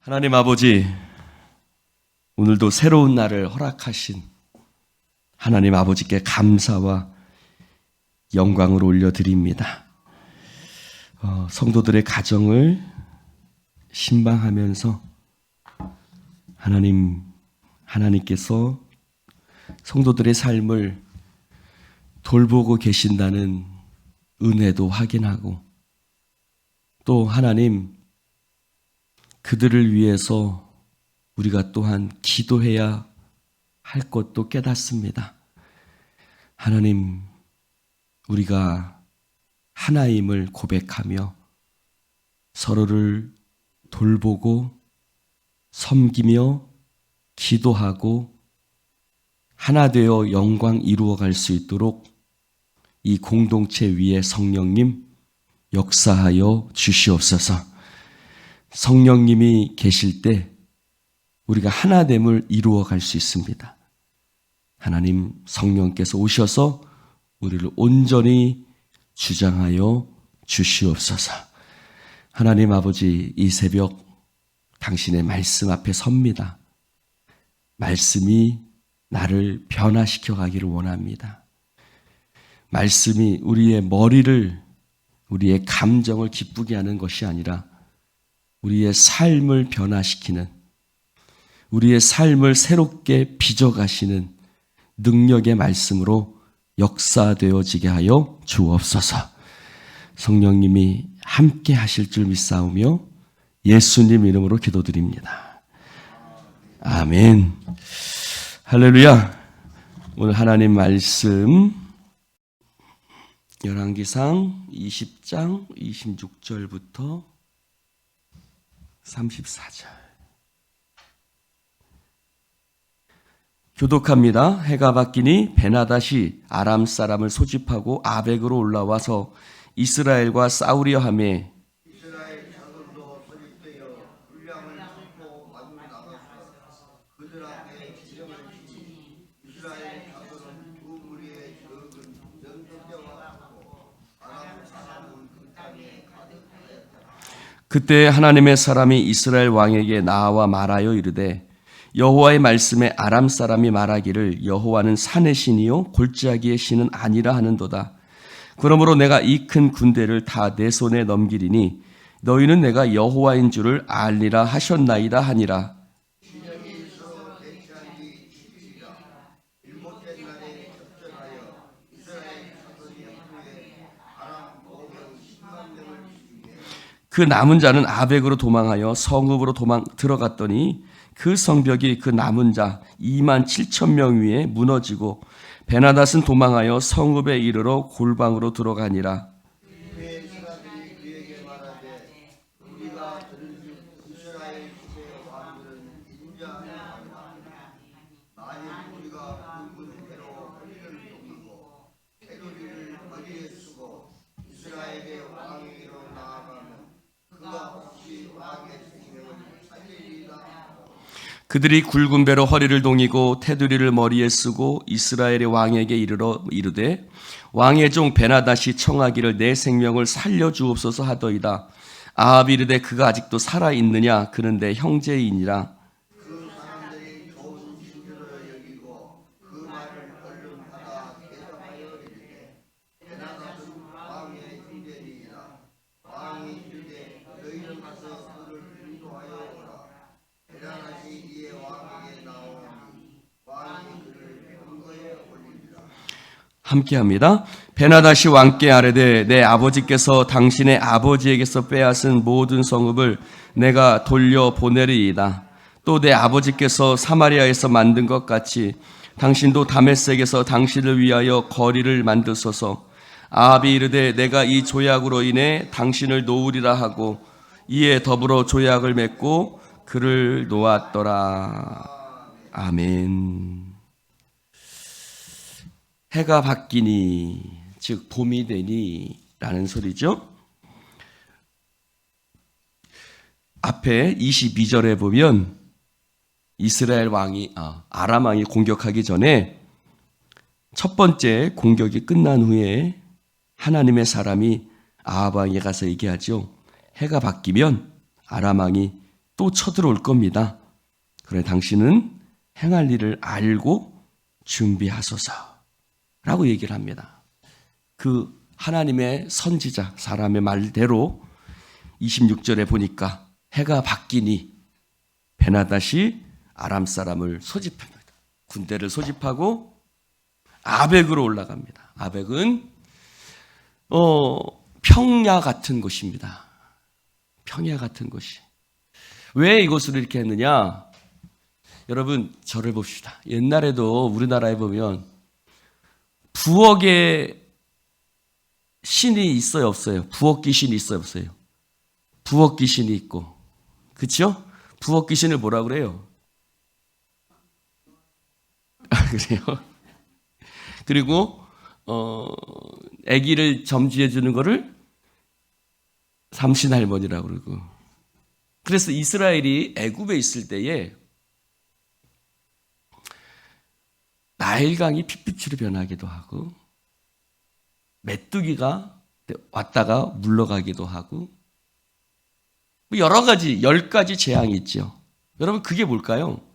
하나님 아버지, 오늘도 새로운 날을 허락하신 하나님 아버지께 감사와 영광을 올려드립니다. 성도들의 가정을 신방하면서 하나님께서 성도들의 삶을 돌보고 계신다는 은혜도 확인하고, 또 하나님, 그들을 위해서 우리가 또한 기도해야 할 것도 깨닫습니다. 하나님, 우리가 하나임을 고백하며 서로를 돌보고 섬기며 기도하고 하나 되어 영광 이루어갈 수 있도록 이 공동체 위에 성령님 역사하여 주시옵소서. 성령님이 계실 때 우리가 하나됨을 이루어갈 수 있습니다. 하나님, 성령께서 오셔서 우리를 온전히 주장하여 주시옵소서. 하나님 아버지, 이 새벽 당신의 말씀 앞에 섭니다. 말씀이 나를 변화시켜 가기를 원합니다. 말씀이 우리의 머리를, 우리의 감정을 기쁘게 하는 것이 아니라 우리의 삶을 변화시키는, 우리의 삶을 새롭게 빚어가시는 능력의 말씀으로 역사되어지게 하여 주옵소서. 성령님이 함께 하실 줄 믿사오며 예수님 이름으로 기도드립니다. 아멘. 할렐루야. 오늘 하나님 말씀 열왕기상 20장 26절부터 34절. 교독합니다. 해가 바뀌니 베나닷이 아람 사람을 소집하고 아벡으로 올라와서 이스라엘과 싸우려 하며 이스라엘 자손도 소집되어 군량을 찾고 마주 나가서 그들 앞에 지령을 지니 이스라엘 자손은 두 무리의 적은 영적자와 같고 아람 사람은 그 땅에 가득하였다. 그때 하나님의 사람이 이스라엘 왕에게 나와 말하여 이르되 여호와의 말씀에 아람 사람이 말하기를 여호와는 산의 신이요 골짜기의 신은 아니라 하는도다. 그러므로 내가 이 큰 군대를 다 내 손에 넘기리니 너희는 내가 여호와인 줄을 알리라 하셨나이다 하니라. 진영에서 대치한 지 10일이라 일곱째 날에 접전하여 이스라엘 자손이 후에 아람 보병 10만 명을 죽이게 그 남은 자는 아벡으로 도망하여 성읍으로 들어갔더니 그 성벽이 그 남은 자 2만 7천 명 위에 무너지고 베나닷은 도망하여 성읍에 이르러 골방으로 들어가니라. 그의 사람들이 그에게 말하되 우리가 들은즉 이스라엘 집의 왕들은 인자하노라. 만일 우리가 그 군대로 허리를 동이고 테두리를 머리에 쓰고 이스라엘의 왕에게로 나아가면 그가 혹시 왕의 생명을 살리리라. 그들이 굵은 배로 허리를 동이고 테두리를 머리에 쓰고 이스라엘의 왕에게 이르러 이르되 왕의 종 베나닷이 청하기를 내 생명을 살려주옵소서 하더이다. 아합이 이르되 그가 아직도 살아있느냐? 그는 내 형제이니라. 그 사람들이 좋은 진주로 여기고 그 말을 얼른 받아 대답하여 이르되 베나닷은 왕의 형제니라. 왕이 이르되 너희는 가서 그를 인도하여 오라. 베나닷이 이에 왕에게 나오니 왕이 그를 병거에 올리니라. 함께합니다. 베나닷이 왕께 아뢰되 내 아버지께서 당신의 아버지에게서 빼앗은 모든 성읍을 내가 돌려 보내리이다. 또 내 아버지께서 사마리아에서 만든 것 같이 당신도 다메섹에서 당신을 위하여 거리를 만드소서. 아합이 이르되 내가 이 조약으로 인해 당신을 놓으리라 하고 이에 더불어 조약을 맺고 그를 놓았더라. 아멘. 해가 바뀌니, 즉 봄이 되니 라는 소리죠. 앞에 22절에 보면 이스라엘 왕이 아람 왕이 공격하기 전에 첫 번째 공격이 끝난 후에 하나님의 사람이 아합 왕에 가서 얘기하죠. 해가 바뀌면 아람 왕이 또 쳐들어올 겁니다. 그래 당신은 행할 일을 알고 준비하소서 라고 얘기를 합니다. 그 하나님의 선지자 사람의 말대로 26절에 보니까 해가 바뀌니 베나닷이 아람 사람을 소집합니다. 군대를 소집하고 아벡으로 올라갑니다. 아벡은 평야 같은 곳입니다. 평야 같은 곳이. 왜 이곳으로 이렇게 했느냐? 여러분 저를 봅시다. 옛날에도 우리나라에 보면 부엌에 신이 있어요, 없어요? 부엌 귀신이 있어요, 없어요? 부엌 귀신이 있고, 그렇죠? 부엌 귀신을 뭐라 그래요? 그래요? 그리고 아기를 점지해 주는 거를 삼신 할머니라고 그러고. 그래서 이스라엘이 애굽에 있을 때에 나일강이 핏빛으로 변하기도 하고 메뚜기가 왔다가 물러가기도 하고 여러 가지 10가지 재앙이 있죠. 여러분 그게 뭘까요?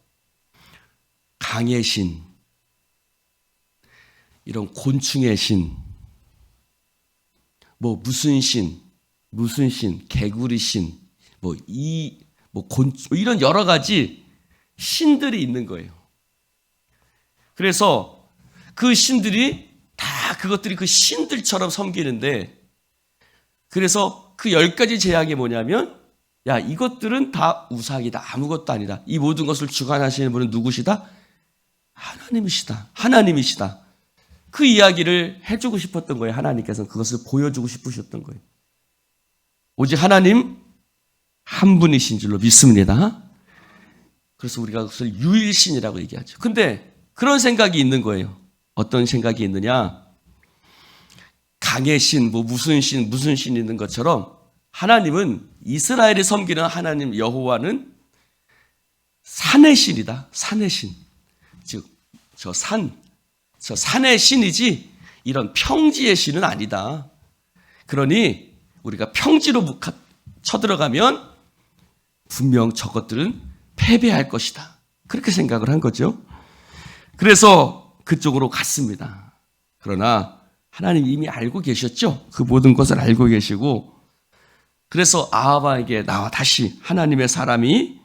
강의 신, 이런 곤충의 신, 무슨 신, 개구리 신, 곤충, 이런 여러 가지 신들이 있는 거예요. 그래서 그 신들이 다 그것들이 그 신들처럼 섬기는데, 그래서 그 10가지 제약이 뭐냐면, 야, 이것들은 다 우상이다. 아무것도 아니다. 이 모든 것을 주관하시는 분은 누구시다? 하나님이시다. 하나님이시다. 그 이야기를 해주고 싶었던 거예요. 하나님께서는 그것을 보여주고 싶으셨던 거예요. 오직 하나님 한 분이신 줄로 믿습니다. 그래서 우리가 그것을 유일신이라고 얘기하죠. 근데 그런 생각이 있는 거예요. 어떤 생각이 있느냐? 강의 신, 무슨 신 있는 것처럼 하나님은 이스라엘이 섬기는 하나님 여호와는 산의 신이다. 산의 신. 즉, 저 산의 신이지 이런 평지의 신은 아니다. 그러니 우리가 평지로 쳐들어가면 분명 저것들은 패배할 것이다. 그렇게 생각을 한 거죠. 그래서 그쪽으로 갔습니다. 그러나 하나님 이미 알고 계셨죠. 그 모든 것을 알고 계시고, 그래서 아합에게 나와 다시 하나님의 사람이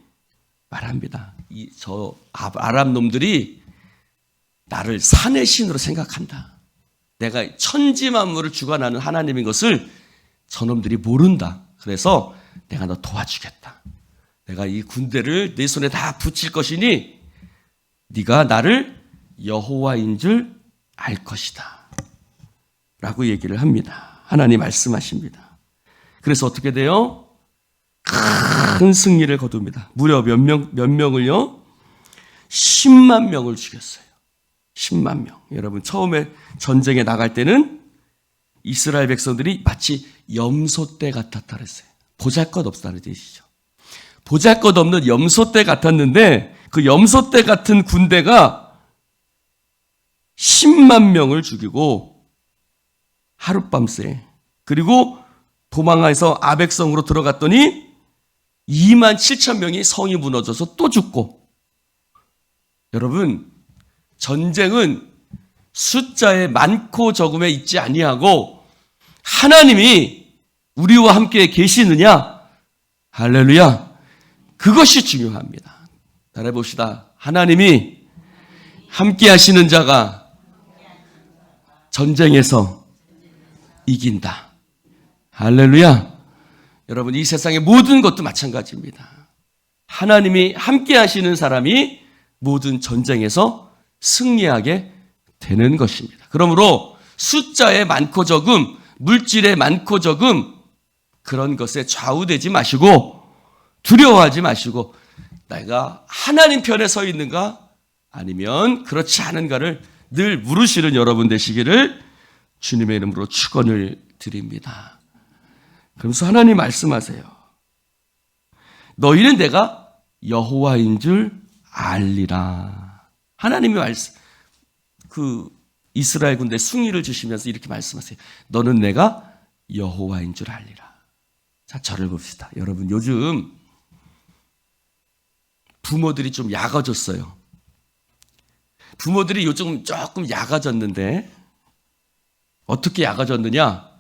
말합니다. 저 아람 놈들이 나를 산의 신으로 생각한다. 내가 천지 만물을 주관하는 하나님인 것을 저놈들이 모른다. 그래서 내가 너 도와주겠다. 내가 이 군대를 네 손에 다 붙일 것이니 네가 나를 여호와인 줄 알 것이다. 라고 얘기를 합니다. 하나님 말씀하십니다. 그래서 어떻게 돼요? 큰 승리를 거둡니다. 무려 몇 명을요? 10만 명을 죽였어요. 10만 명. 여러분 처음에 전쟁에 나갈 때는 이스라엘 백성들이 마치 염소떼 같았다 그랬어요. 보잘것없다는 뜻이죠. 보잘것없는 염소떼 같았는데 그 염소떼 같은 군대가 10만 명을 죽이고 하룻밤새, 그리고 도망해서 아벡성으로 들어갔더니 2만 7천 명이 성이 무너져서 또 죽고. 여러분 전쟁은 숫자의 많고 적음에 있지 아니하고 하나님이 우리와 함께 계시느냐, 할렐루야, 그것이 중요합니다. 따라해 봅시다. 하나님이 함께 하시는 자가 전쟁에서 이긴다. 할렐루야. 여러분 이 세상의 모든 것도 마찬가지입니다. 하나님이 함께 하시는 사람이 모든 전쟁에서 승리하게 되는 것입니다. 그러므로 숫자의 많고 적음, 물질의 많고 적음, 그런 것에 좌우되지 마시고 두려워하지 마시고 내가 하나님 편에 서 있는가 아니면 그렇지 않은가를 늘 물으시는 여러분 되시기를 주님의 이름으로 축원을 드립니다. 그러면서 하나님 말씀하세요. 너희는 내가 여호와인 줄 알리라. 하나님이 이스라엘 군대 승리를 주시면서 이렇게 말씀하세요. 너는 내가 여호와인 줄 알리라. 자, 저를 봅시다. 여러분 요즘 부모들이 좀 약아졌어요. 부모들이 요즘 조금 약아졌는데 어떻게 약아졌느냐?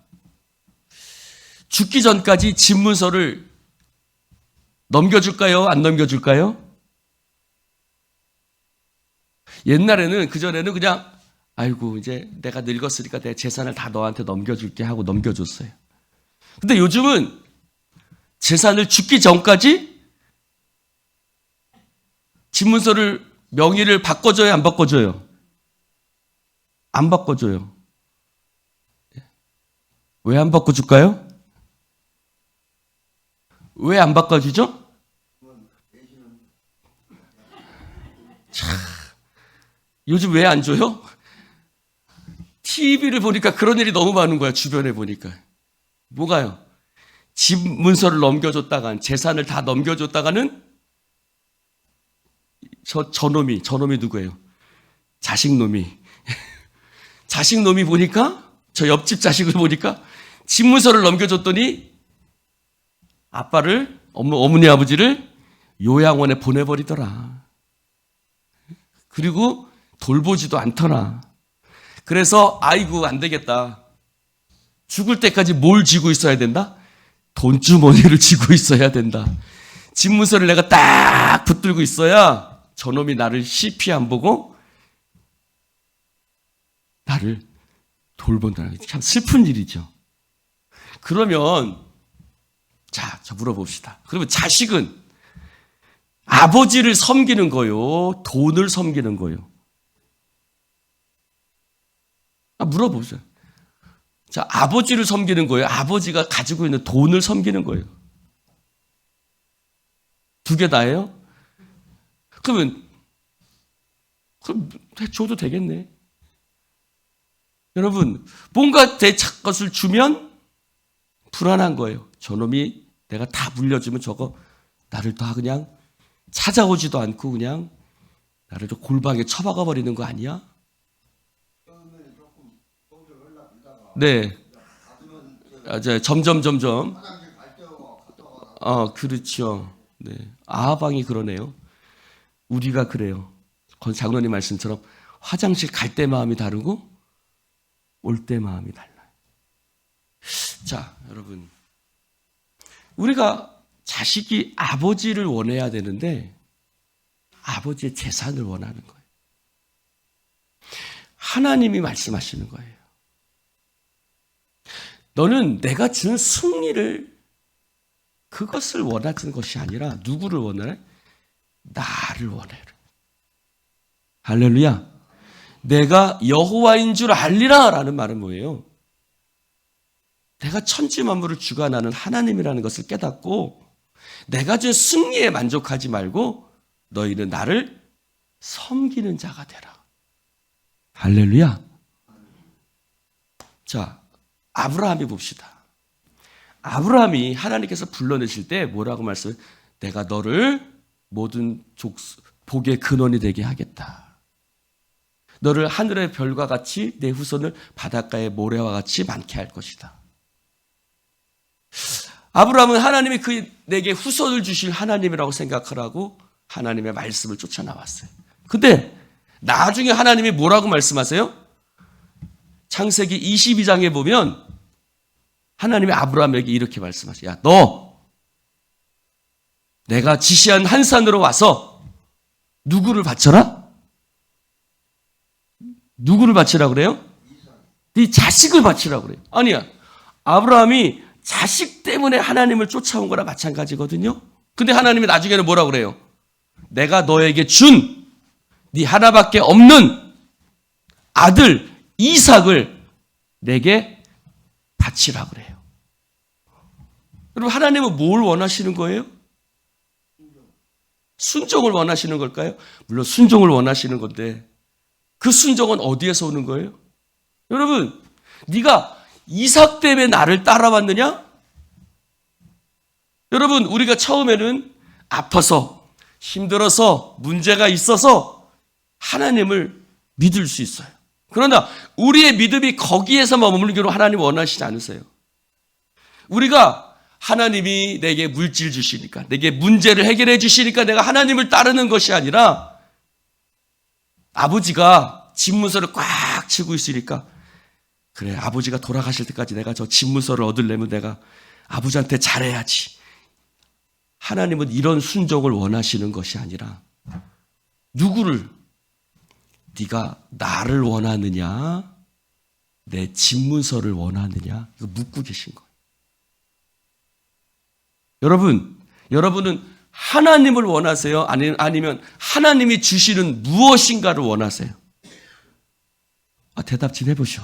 죽기 전까지 집문서를 넘겨줄까요? 안 넘겨줄까요? 옛날에는, 그전에는 그냥 아이고 이제 내가 늙었으니까 내 재산을 다 너한테 넘겨줄게 하고 넘겨줬어요. 근데 요즘은 재산을 죽기 전까지 집문서를 명의를 바꿔줘요, 안 바꿔줘요? 안 바꿔줘요. 왜 안 바꿔줄까요? 왜 안 바꿔주죠? 참, 요즘 왜 안 줘요? TV를 보니까 그런 일이 너무 많은 거야, 주변에 보니까. 뭐가요? 집 문서를 넘겨줬다간, 재산을 다 넘겨줬다가는 저놈이 누구예요? 자식놈이. 자식놈이 보니까, 저 옆집 자식을 보니까 집 문서를 넘겨줬더니 아빠를, 어머니 아버지를 요양원에 보내버리더라. 그리고 돌보지도 않더라. 그래서 아이고 안 되겠다. 죽을 때까지 뭘 쥐고 있어야 된다? 돈주머니를 쥐고 있어야 된다. 집 문서를 내가 딱 붙들고 있어야 저놈이 나를 시피 안 보고 나를 돌본다는 게 참 슬픈 일이죠. 그러면 자 물어봅시다. 그러면 자식은 아버지를 섬기는 거요? 돈을 섬기는 거요? 물어보세요. 자, 아버지를 섬기는 거예요? 아버지가 가지고 있는 돈을 섬기는 거예요? 두 개 다예요? 그럼 줘도 되겠네. 여러분, 뭔가 내 것을 주면 불안한 거예요. 저놈이 내가 다 물려주면 저거 나를 다 그냥 찾아오지도 않고 그냥 나를 골방에 처박아 버리는 거 아니야? 네. 점점. 그렇죠. 네. 아하방이 그러네요. 우리가 그래요. 장로님 말씀처럼 화장실 갈 때 마음이 다르고 올 때 마음이 달라요. 자, 여러분. 우리가 자식이 아버지를 원해야 되는데 아버지의 재산을 원하는 거예요. 하나님이 말씀하시는 거예요. 너는 내가 준 승리를 그것을 원하는 것이 아니라 누구를 원하래? 나를 원해. 할렐루야. 내가 여호와인 줄 알리라 라는 말은 뭐예요? 내가 천지 만물을 주관하는 하나님이라는 것을 깨닫고 내가 준 승리에 만족하지 말고 너희는 나를 섬기는 자가 되라. 할렐루야. 자, 아브라함이 봅시다. 아브라함이 하나님께서 불러내실 때 뭐라고 말씀해요? 내가 너를 모든 복의 근원이 되게 하겠다. 너를 하늘의 별과 같이 내 후손을 바닷가의 모래와 같이 많게 할 것이다. 아브라함은 하나님이 내게 후손을 주실 하나님이라고 생각하라고 하나님의 말씀을 쫓아나왔어요. 근데 나중에 하나님이 뭐라고 말씀하세요? 창세기 22장에 보면 하나님이 아브라함에게 이렇게 말씀하세요. 야, 너 내가 지시한 한 산으로 와서 누구를 바쳐라? 누구를 바치라고 그래요? 네 자식을 바치라고 그래요. 아니야. 아브라함이 자식 때문에 하나님을 쫓아온 거랑 마찬가지거든요. 근데 하나님이 나중에는 뭐라고 그래요? 내가 너에게 준 네 하나밖에 없는 아들 이삭을 내게 바치라고 그래요. 여러분, 하나님은 뭘 원하시는 거예요? 순종을 원하시는 걸까요? 물론 순종을 원하시는 건데 그 순종은 어디에서 오는 거예요? 여러분, 네가 이삭 때문에 나를 따라왔느냐? 여러분, 우리가 처음에는 아파서 힘들어서 문제가 있어서 하나님을 믿을 수 있어요. 그러나 우리의 믿음이 거기에서만 머물기로 하나님 원하시지 않으세요. 우리가 하나님이 내게 물질 주시니까, 내게 문제를 해결해 주시니까 내가 하나님을 따르는 것이 아니라 아버지가 집문서를 꽉 쥐고 있으니까 그래, 아버지가 돌아가실 때까지 내가 저 집문서를 얻으려면 내가 아버지한테 잘해야지. 하나님은 이런 순종을 원하시는 것이 아니라 누구를? 네가 나를 원하느냐, 내 집문서를 원하느냐, 이거 묻고 계신 거예요. 여러분은 하나님을 원하세요? 아니면 하나님이 주시는 무엇인가를 원하세요? 대답 좀 해보시오.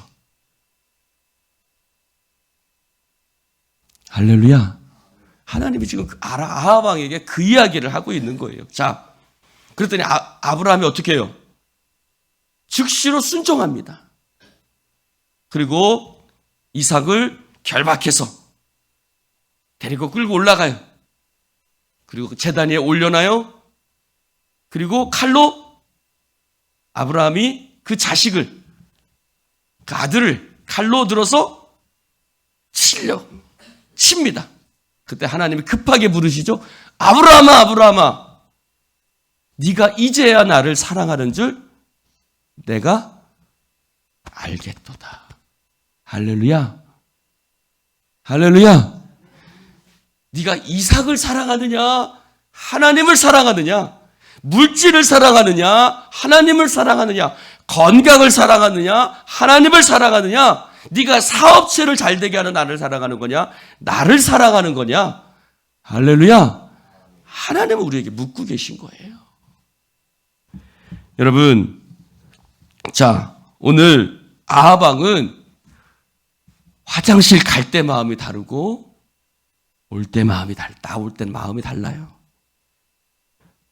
할렐루야. 하나님이 지금 아합 왕에게 그 이야기를 하고 있는 거예요. 자, 그랬더니 아브라함이 어떻게 해요? 즉시로 순종합니다. 그리고 이삭을 결박해서 데리고 끌고 올라가요. 그리고 제단 위에 올려놔요. 그리고 칼로 아브라함이 그 자식을, 그 아들을 칼로 들어서 칩니다. 그때 하나님이 급하게 부르시죠. 아브라함아, 아브라함아, 네가 이제야 나를 사랑하는 줄 내가 알겠도다. 할렐루야. 할렐루야. 네가 이삭을 사랑하느냐, 하나님을 사랑하느냐, 물질을 사랑하느냐, 하나님을 사랑하느냐, 건강을 사랑하느냐, 하나님을 사랑하느냐, 네가 사업체를 잘 되게 하는 나를 사랑하는 거냐, 나를 사랑하는 거냐. 할렐루야. 하나님은 우리에게 묻고 계신 거예요. 여러분, 자, 오늘 아합 왕은 화장실 갈 때 마음이 다르고 올 때 마음이 나올 때 마음이 달라요.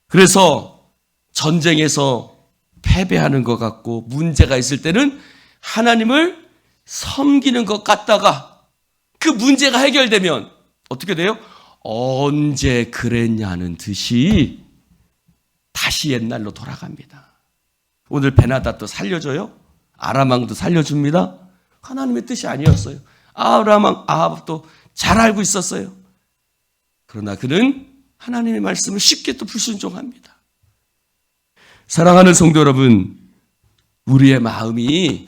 그래서 전쟁에서 패배하는 것 같고 문제가 있을 때는 하나님을 섬기는 것 같다가 그 문제가 해결되면 어떻게 돼요? 언제 그랬냐는 듯이 다시 옛날로 돌아갑니다. 오늘 베나닷도 살려줘요. 아람 왕도 살려줍니다. 하나님의 뜻이 아니었어요. 아람 왕 아합도 잘 알고 있었어요. 그러나 그는 하나님의 말씀을 쉽게 또 불순종합니다. 사랑하는 성도 여러분, 우리의 마음이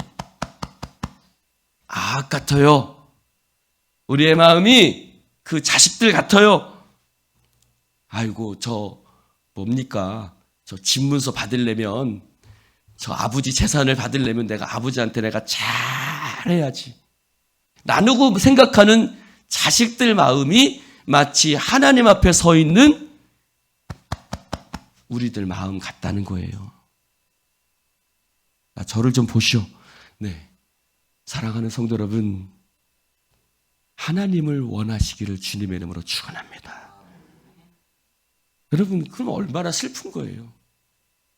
아합 같아요. 우리의 마음이 그 자식들 같아요. 아이고, 저 뭡니까? 저 집문서 받으려면, 저 아버지 재산을 받으려면 내가 아버지한테 내가 잘해야지. 나누고 생각하는 자식들 마음이 마치 하나님 앞에 서 있는 우리들 마음 같다는 거예요. 저를 좀 보시오. 네, 사랑하는 성도 여러분, 하나님을 원하시기를 주님의 이름으로 축원합니다. 여러분, 그럼 얼마나 슬픈 거예요.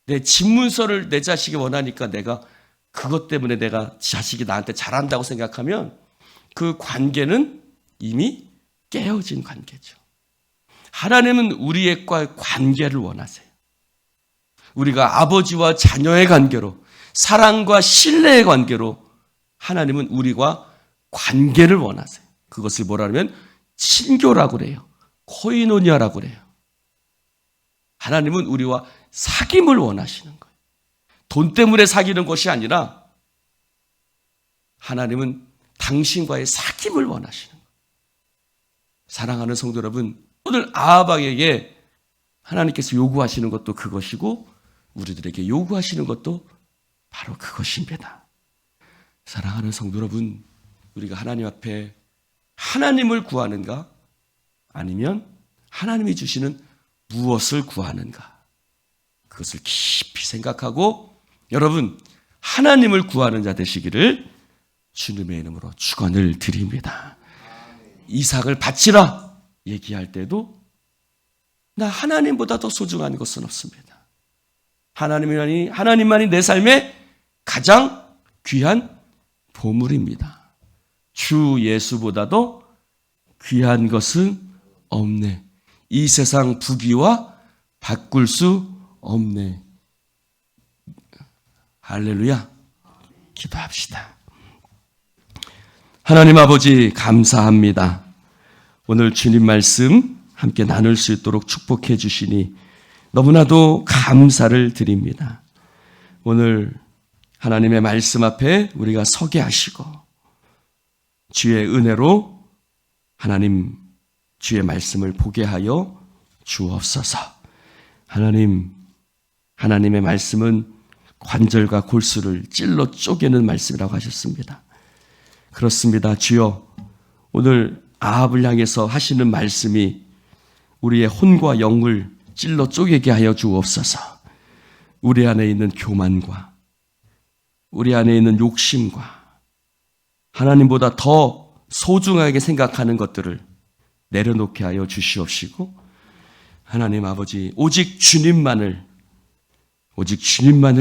내 집문서를 내 자식이 원하니까 내가 그것 때문에 내가 자식이 나한테 잘한다고 생각하면 그 관계는 이미 깨어진 관계죠. 하나님은 우리의 관계를 원하세요. 우리가 아버지와 자녀의 관계로, 사랑과 신뢰의 관계로 하나님은 우리와 관계를 원하세요. 그것을 뭐라 하면 친교라고 그래요. 코이노니아라고 그래요. 하나님은 우리와 사귐을 원하시는 거예요. 돈 때문에 사귀는 것이 아니라 하나님은 당신과의 사귐을 원하시는 거예요. 사랑하는 성도 여러분, 오늘 아합 왕에게 하나님께서 요구하시는 것도 그것이고 우리들에게 요구하시는 것도 바로 그것입니다. 사랑하는 성도 여러분, 우리가 하나님 앞에 하나님을 구하는가? 아니면 하나님이 주시는 무엇을 구하는가? 그것을 깊이 생각하고 여러분, 하나님을 구하는 자 되시기를 주님의 이름으로 축원을 드립니다. 이삭을 바치라 얘기할 때도 나 하나님보다 더 소중한 것은 없습니다. 하나님만이 내 삶의 가장 귀한 보물입니다. 주 예수보다도 귀한 것은 없네. 이 세상 부귀와 바꿀 수 없네. 할렐루야. 기도합시다. 하나님 아버지 감사합니다. 오늘 주님 말씀 함께 나눌 수 있도록 축복해 주시니 너무나도 감사를 드립니다. 오늘 하나님의 말씀 앞에 우리가 서게 하시고 주의 은혜로 하나님 주의 말씀을 보게 하여 주옵소서. 하나님의 말씀은 관절과 골수를 찔러 쪼개는 말씀이라고 하셨습니다. 그렇습니다. 주여, 오늘 아합을 향해서 하시는 말씀이 우리의 혼과 영을 찔러 쪼개게 하여 주옵소서. 우리 안에 있는 교만과 우리 안에 있는 욕심과 하나님보다 더 소중하게 생각하는 것들을 내려놓게 하여 주시옵시고, 하나님 아버지, 오직 주님만을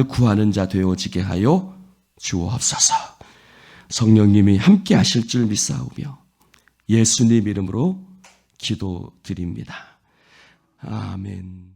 구하는 자 되어지게 하여 주옵소서. 성령님이 함께 하실 줄 믿사오며 예수님 이름으로 기도드립니다. 아멘.